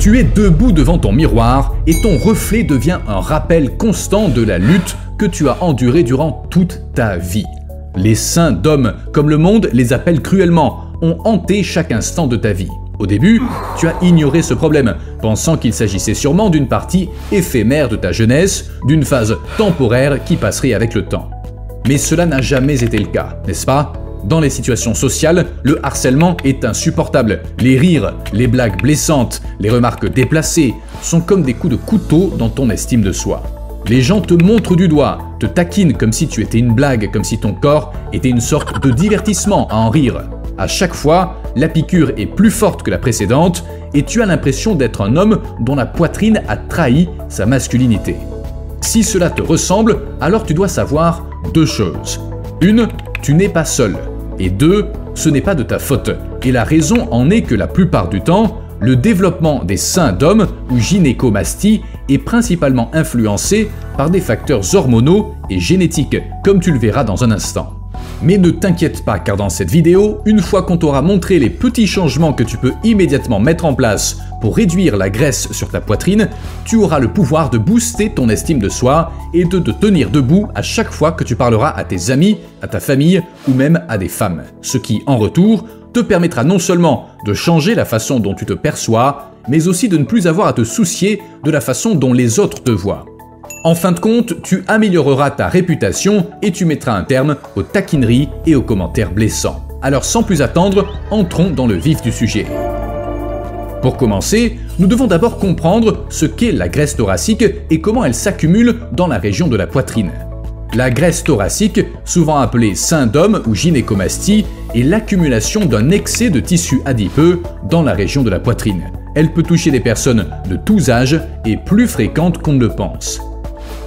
Tu es debout devant ton miroir et ton reflet devient un rappel constant de la lutte que tu as endurée durant toute ta vie. Les seins d'hommes, comme le monde les appelle cruellement, ont hanté chaque instant de ta vie. Au début, tu as ignoré ce problème, pensant qu'il s'agissait sûrement d'une partie éphémère de ta jeunesse, d'une phase temporaire qui passerait avec le temps. Mais cela n'a jamais été le cas, n'est-ce pas? Dans les situations sociales, le harcèlement est insupportable. Les rires, les blagues blessantes, les remarques déplacées sont comme des coups de couteau dans ton estime de soi. Les gens te montrent du doigt, te taquinent comme si tu étais une blague, comme si ton corps était une sorte de divertissement à en rire. À chaque fois, la piqûre est plus forte que la précédente et tu as l'impression d'être un homme dont la poitrine a trahi sa masculinité. Si cela te ressemble, alors tu dois savoir deux choses. Une, tu n'es pas seul. Et deux, ce n'est pas de ta faute. Et la raison en est que la plupart du temps, le développement des seins d'hommes ou gynécomastie est principalement influencé par des facteurs hormonaux et génétiques, comme tu le verras dans un instant. Mais ne t'inquiète pas, car dans cette vidéo, une fois qu'on t'aura montré les petits changements que tu peux immédiatement mettre en place pour réduire la graisse sur ta poitrine, tu auras le pouvoir de booster ton estime de soi et de te tenir debout à chaque fois que tu parleras à tes amis, à ta famille ou même à des femmes. Ce qui, en retour, te permettra non seulement de changer la façon dont tu te perçois, mais aussi de ne plus avoir à te soucier de la façon dont les autres te voient. En fin de compte, tu amélioreras ta réputation et tu mettras un terme aux taquineries et aux commentaires blessants. Alors sans plus attendre, entrons dans le vif du sujet. Pour commencer, nous devons d'abord comprendre ce qu'est la graisse thoracique et comment elle s'accumule dans la région de la poitrine. La graisse thoracique, souvent appelée sein d'homme ou gynécomastie, est l'accumulation d'un excès de tissu adipeux dans la région de la poitrine. Elle peut toucher des personnes de tous âges et plus fréquente qu'on ne le pense.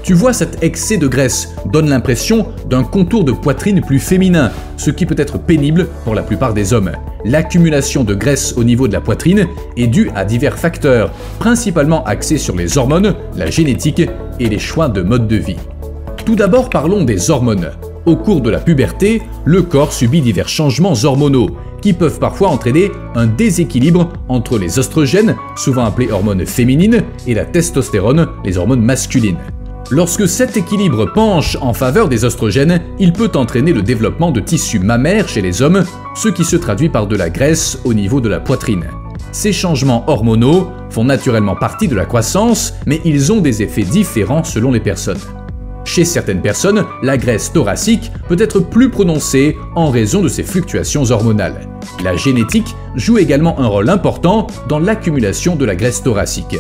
Tu vois, cet excès de graisse donne l'impression d'un contour de poitrine plus féminin, ce qui peut être pénible pour la plupart des hommes. L'accumulation de graisse au niveau de la poitrine est due à divers facteurs, principalement axés sur les hormones, la génétique et les choix de mode de vie. Tout d'abord, parlons des hormones. Au cours de la puberté, le corps subit divers changements hormonaux qui peuvent parfois entraîner un déséquilibre entre les oestrogènes, souvent appelés hormones féminines, et la testostérone, les hormones masculines. Lorsque cet équilibre penche en faveur des oestrogènes, il peut entraîner le développement de tissus mammaires chez les hommes, ce qui se traduit par de la graisse au niveau de la poitrine. Ces changements hormonaux font naturellement partie de la croissance, mais ils ont des effets différents selon les personnes. Chez certaines personnes, la graisse thoracique peut être plus prononcée en raison de ces fluctuations hormonales. La génétique joue également un rôle important dans l'accumulation de la graisse thoracique.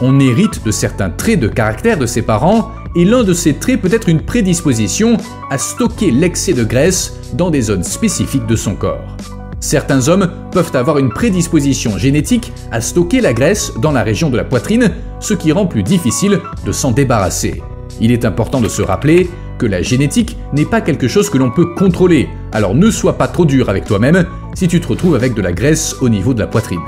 On hérite de certains traits de caractère de ses parents et l'un de ces traits peut être une prédisposition à stocker l'excès de graisse dans des zones spécifiques de son corps. Certains hommes peuvent avoir une prédisposition génétique à stocker la graisse dans la région de la poitrine, ce qui rend plus difficile de s'en débarrasser. Il est important de se rappeler que la génétique n'est pas quelque chose que l'on peut contrôler, alors ne sois pas trop dur avec toi-même si tu te retrouves avec de la graisse au niveau de la poitrine.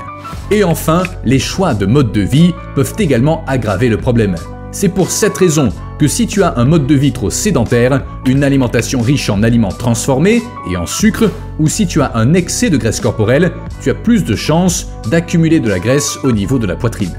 Et enfin, les choix de mode de vie peuvent également aggraver le problème. C'est pour cette raison que si tu as un mode de vie trop sédentaire, une alimentation riche en aliments transformés et en sucre, ou si tu as un excès de graisse corporelle, tu as plus de chances d'accumuler de la graisse au niveau de la poitrine.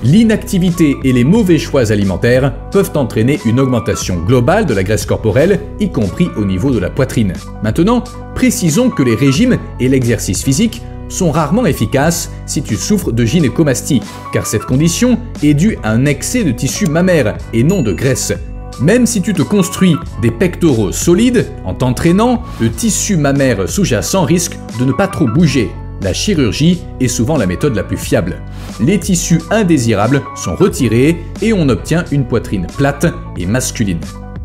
L'inactivité et les mauvais choix alimentaires peuvent entraîner une augmentation globale de la graisse corporelle, y compris au niveau de la poitrine. Maintenant, précisons que les régimes et l'exercice physique sont rarement efficaces si tu souffres de gynécomastie, car cette condition est due à un excès de tissu mammaire et non de graisse. Même si tu te construis des pectoraux solides, en t'entraînant, le tissu mammaire sous-jacent risque de ne pas trop bouger. La chirurgie est souvent la méthode la plus fiable. Les tissus indésirables sont retirés et on obtient une poitrine plate et masculine.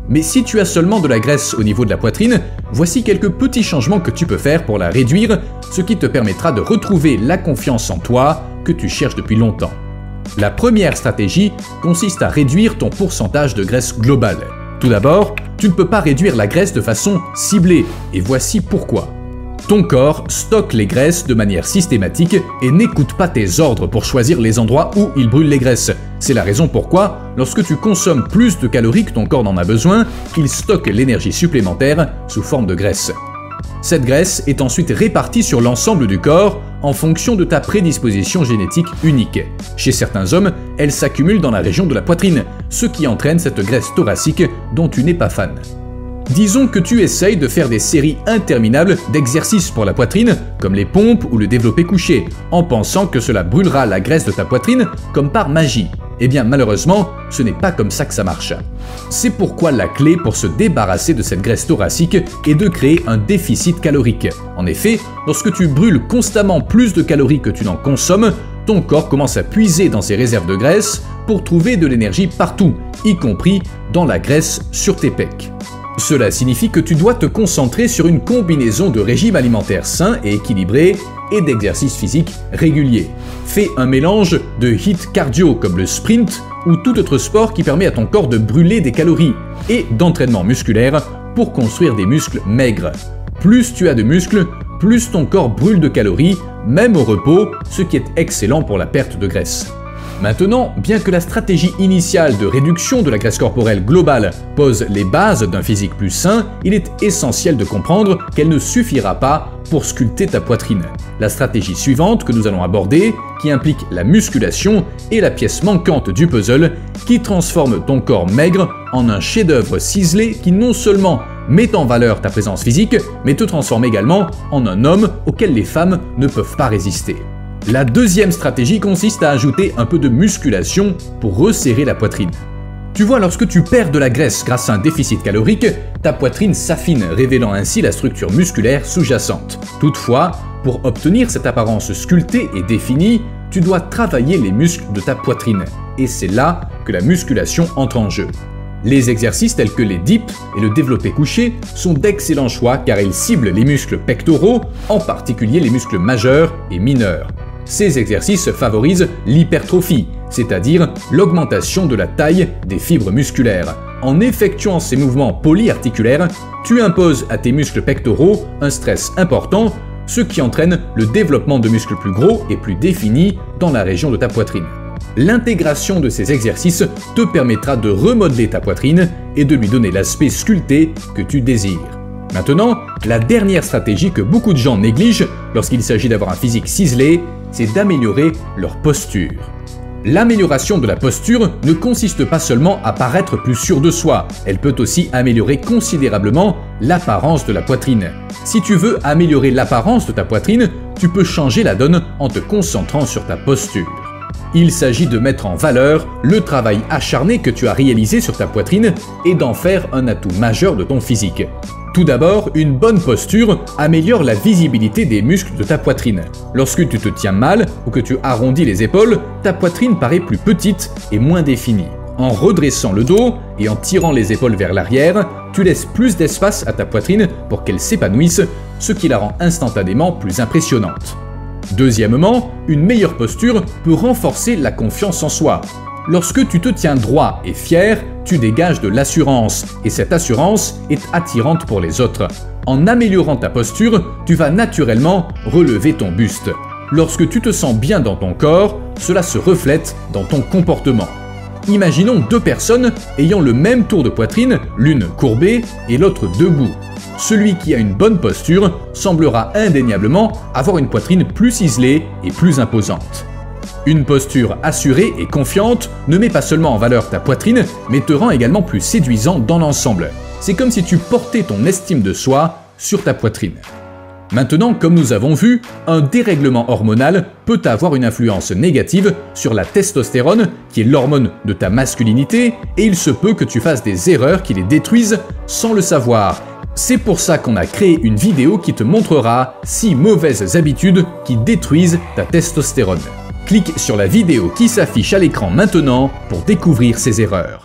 Mais si tu as seulement de la graisse au niveau de la poitrine, voici quelques petits changements que tu peux faire pour la réduire, ce qui te permettra de retrouver la confiance en toi que tu cherches depuis longtemps. La première stratégie consiste à réduire ton pourcentage de graisse globale. Tout d'abord, tu ne peux pas réduire la graisse de façon ciblée, et voici pourquoi. Ton corps stocke les graisses de manière systématique et n'écoute pas tes ordres pour choisir les endroits où il brûle les graisses. C'est la raison pourquoi, lorsque tu consommes plus de calories que ton corps n'en a besoin, il stocke l'énergie supplémentaire sous forme de graisse. Cette graisse est ensuite répartie sur l'ensemble du corps en fonction de ta prédisposition génétique unique. Chez certains hommes, elle s'accumule dans la région de la poitrine, ce qui entraîne cette graisse thoracique dont tu n'es pas fan. Disons que tu essayes de faire des séries interminables d'exercices pour la poitrine, comme les pompes ou le développé couché, en pensant que cela brûlera la graisse de ta poitrine comme par magie. Eh bien malheureusement, ce n'est pas comme ça que ça marche. C'est pourquoi la clé pour se débarrasser de cette graisse thoracique est de créer un déficit calorique. En effet, lorsque tu brûles constamment plus de calories que tu n'en consommes, ton corps commence à puiser dans ses réserves de graisse pour trouver de l'énergie partout, y compris dans la graisse sur tes pecs. Cela signifie que tu dois te concentrer sur une combinaison de régime alimentaire sain et équilibré et d'exercices physiques réguliers. Fais un mélange de HIIT cardio comme le sprint ou tout autre sport qui permet à ton corps de brûler des calories et d'entraînement musculaire pour construire des muscles maigres. Plus tu as de muscles, plus ton corps brûle de calories, même au repos, ce qui est excellent pour la perte de graisse. Maintenant, bien que la stratégie initiale de réduction de la graisse corporelle globale pose les bases d'un physique plus sain, il est essentiel de comprendre qu'elle ne suffira pas pour sculpter ta poitrine. La stratégie suivante que nous allons aborder, qui implique la musculation, est la pièce manquante du puzzle qui transforme ton corps maigre en un chef-d'œuvre ciselé qui non seulement met en valeur ta présence physique, mais te transforme également en un homme auquel les femmes ne peuvent pas résister. La deuxième stratégie consiste à ajouter un peu de musculation pour resserrer la poitrine. Tu vois, lorsque tu perds de la graisse grâce à un déficit calorique, ta poitrine s'affine, révélant ainsi la structure musculaire sous-jacente. Toutefois, pour obtenir cette apparence sculptée et définie, tu dois travailler les muscles de ta poitrine. Et c'est là que la musculation entre en jeu. Les exercices tels que les dips et le développé couché sont d'excellents choix car ils ciblent les muscles pectoraux, en particulier les muscles majeurs et mineurs. Ces exercices favorisent l'hypertrophie, c'est-à-dire l'augmentation de la taille des fibres musculaires. En effectuant ces mouvements polyarticulaires, tu imposes à tes muscles pectoraux un stress important, ce qui entraîne le développement de muscles plus gros et plus définis dans la région de ta poitrine. L'intégration de ces exercices te permettra de remodeler ta poitrine et de lui donner l'aspect sculpté que tu désires. Maintenant, la dernière stratégie que beaucoup de gens négligent lorsqu'il s'agit d'avoir un physique ciselé, c'est d'améliorer leur posture. L'amélioration de la posture ne consiste pas seulement à paraître plus sûr de soi, elle peut aussi améliorer considérablement l'apparence de la poitrine. Si tu veux améliorer l'apparence de ta poitrine, tu peux changer la donne en te concentrant sur ta posture. Il s'agit de mettre en valeur le travail acharné que tu as réalisé sur ta poitrine et d'en faire un atout majeur de ton physique. Tout d'abord, une bonne posture améliore la visibilité des muscles de ta poitrine. Lorsque tu te tiens mal ou que tu arrondis les épaules, ta poitrine paraît plus petite et moins définie. En redressant le dos et en tirant les épaules vers l'arrière, tu laisses plus d'espace à ta poitrine pour qu'elle s'épanouisse, ce qui la rend instantanément plus impressionnante. Deuxièmement, une meilleure posture peut renforcer la confiance en soi. Lorsque tu te tiens droit et fier, tu dégages de l'assurance, et cette assurance est attirante pour les autres. En améliorant ta posture, tu vas naturellement relever ton buste. Lorsque tu te sens bien dans ton corps, cela se reflète dans ton comportement. Imaginons deux personnes ayant le même tour de poitrine, l'une courbée et l'autre debout. Celui qui a une bonne posture semblera indéniablement avoir une poitrine plus ciselée et plus imposante. Une posture assurée et confiante ne met pas seulement en valeur ta poitrine, mais te rend également plus séduisant dans l'ensemble. C'est comme si tu portais ton estime de soi sur ta poitrine. Maintenant, comme nous avons vu, un dérèglement hormonal peut avoir une influence négative sur la testostérone, qui est l'hormone de ta masculinité, et il se peut que tu fasses des erreurs qui les détruisent sans le savoir. C'est pour ça qu'on a créé une vidéo qui te montrera 6 mauvaises habitudes qui détruisent ta testostérone. Clique sur la vidéo qui s'affiche à l'écran maintenant pour découvrir ces erreurs.